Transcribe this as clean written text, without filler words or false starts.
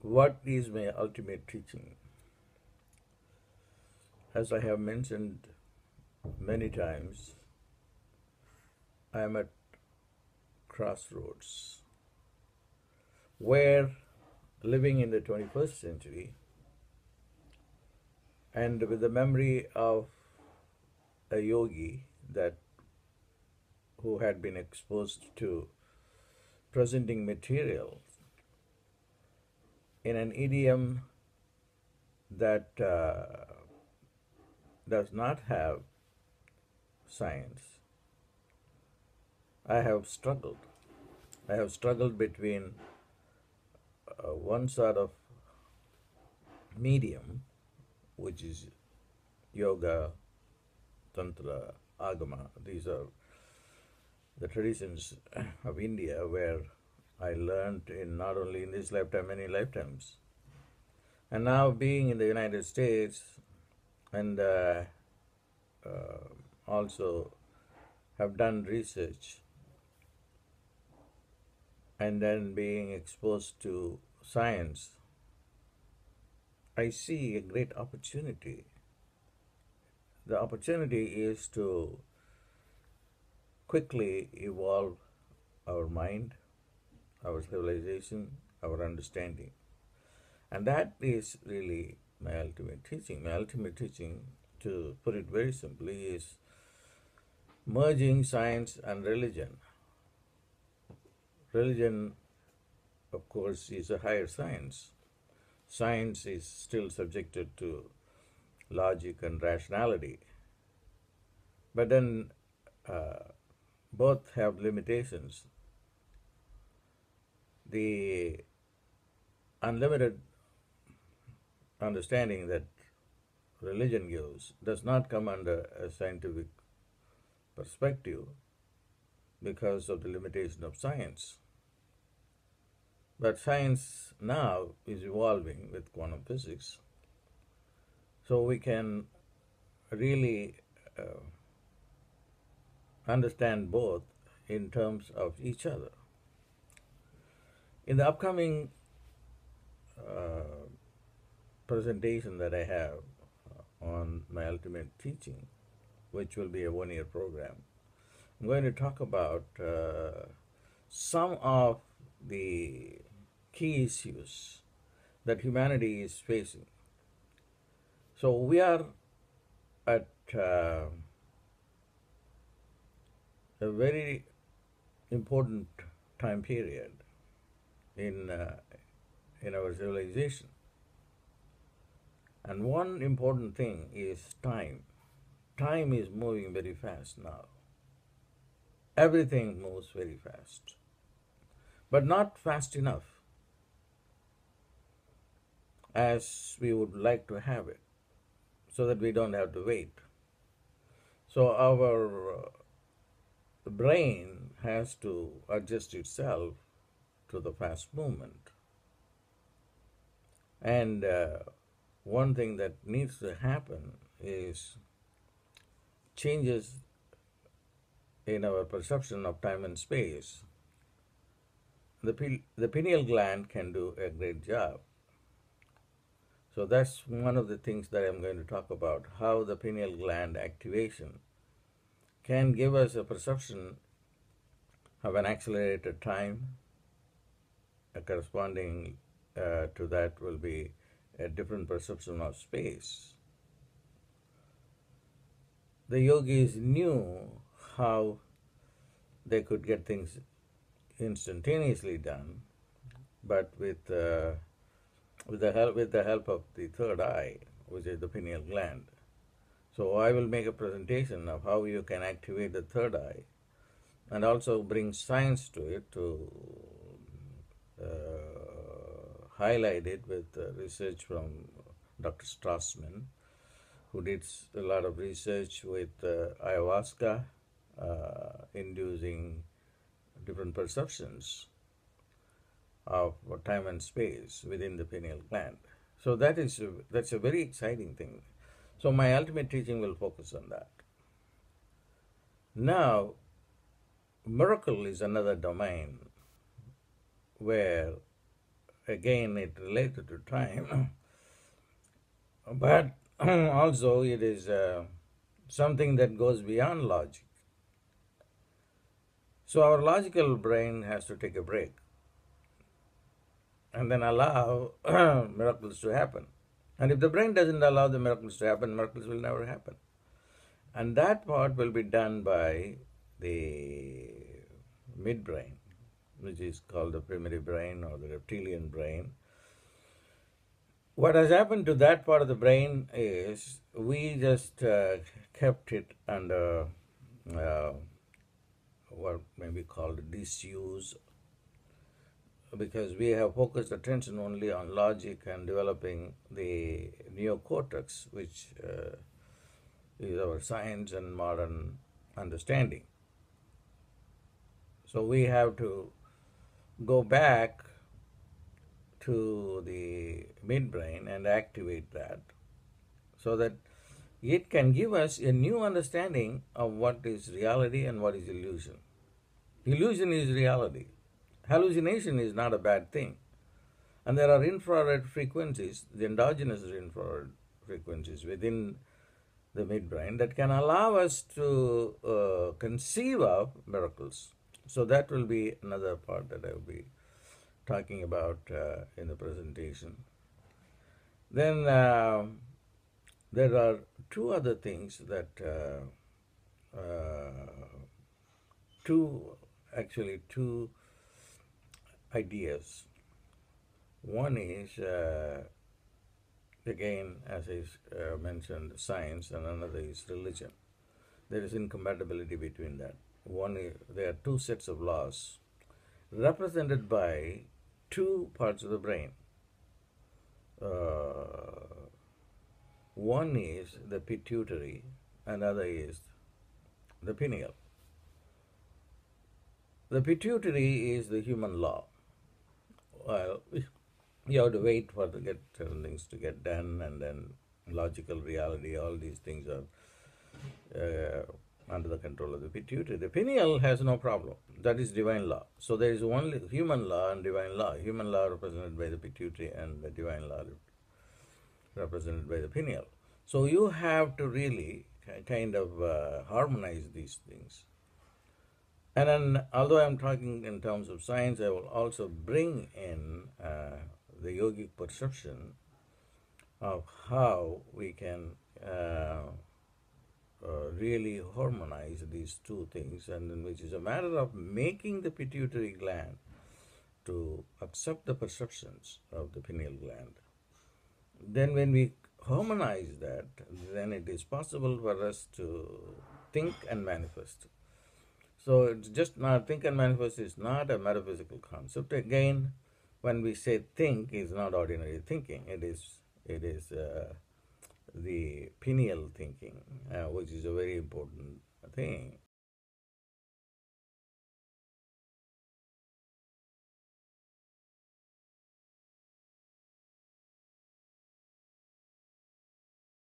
What is my ultimate teaching? As I have mentioned many times, I am at crossroads where, living in the 21st century and with the memory of a yogi that who had been exposed to presenting material in an idiom that does not have science, I have struggled. I have struggled between one sort of medium, which is yoga, tantra, agama. These are the traditions of India where I learned in not only in this lifetime, many lifetimes. And now being in the United States and also have done research and then being exposed to science, I see a great opportunity. The opportunity is to quickly evolve our mind, our civilization, our understanding. And that is really my ultimate teaching. My ultimate teaching, to put it very simply, is merging science and religion. Religion, of course, is a higher science. Science is still subjected to logic and rationality. But then both have limitations. The unlimited understanding that religion gives does not come under a scientific perspective because of the limitation of science. But science now is evolving with quantum physics, so we can really understand both in terms of each other. In the upcoming presentation that I have on my ultimate teaching, which will be a 1 year program, I'm going to talk about some of the key issues that humanity is facing. So we are at a very important time period in our civilization. And one important thing is time. Time is moving very fast now. Everything moves very fast, but not fast enough as we would like to have it, so that we don't have to wait. So our brain has to adjust itself to the fast movement. And one thing that needs to happen is changes in our perception of time and space. The pineal gland can do a great job. So that's one of the things that I'm going to talk about, how the pineal gland activation can give us a perception of an accelerated time. A corresponding to that will be a different perception of space. The yogis knew how they could get things instantaneously done, but with the help of the third eye, which is the pineal gland. So I will make a presentation of how you can activate the third eye, and also bring science to it to highlight it with research from Dr. Strassman, who did a lot of research with ayahuasca, inducing different perceptions of time and space within the pineal gland. So that's a very exciting thing. So my ultimate teaching will focus on that. Now, miracle is another domain where again, it related to time, but also it is something that goes beyond logic. So our logical brain has to take a break and then allow miracles to happen. And if the brain doesn't allow the miracles to happen, miracles will never happen. And that part will be done by the midbrain, which is called the primitive brain or the reptilian brain. What has happened to that part of the brain is we just kept it under uh, what may be called disuse, because we have focused attention only on logic and developing the neocortex, which is our science and modern understanding. So we have to go back to the midbrain and activate that so that it can give us a new understanding of what is reality and what is illusion. Illusion is reality. Hallucination is not a bad thing. And there are infrared frequencies, the endogenous infrared frequencies within the midbrain that can allow us to conceive of miracles. So that will be another part that I will be talking about in the presentation. Then there are two other things that two ideas. One is again, as I mentioned, science, and another is religion. There is incompatibility between that. One is, there are two sets of laws represented by two parts of the brain. One is the pituitary, another is the pineal. The pituitary is the human law. Well, you have to wait for to get certain things to get done, and then logical reality, all these things are under the control of the pituitary. The pineal has no problem. That is divine law. So there is only human law and divine law. Human law represented by the pituitary and the divine law represented by the pineal. So you have to really kind of harmonize these things. And then, although I'm talking in terms of science, I will also bring in the yogic perception of how we can really harmonize these two things, and then which is a matter of making the pituitary gland to accept the perceptions of the pineal gland. Then when we harmonize that, then it is possible for us to think and manifest. So it's just not, think and manifest is not a metaphysical concept. Again, when we say think, it's not ordinary thinking. It is the pineal thinking, which is a very important thing.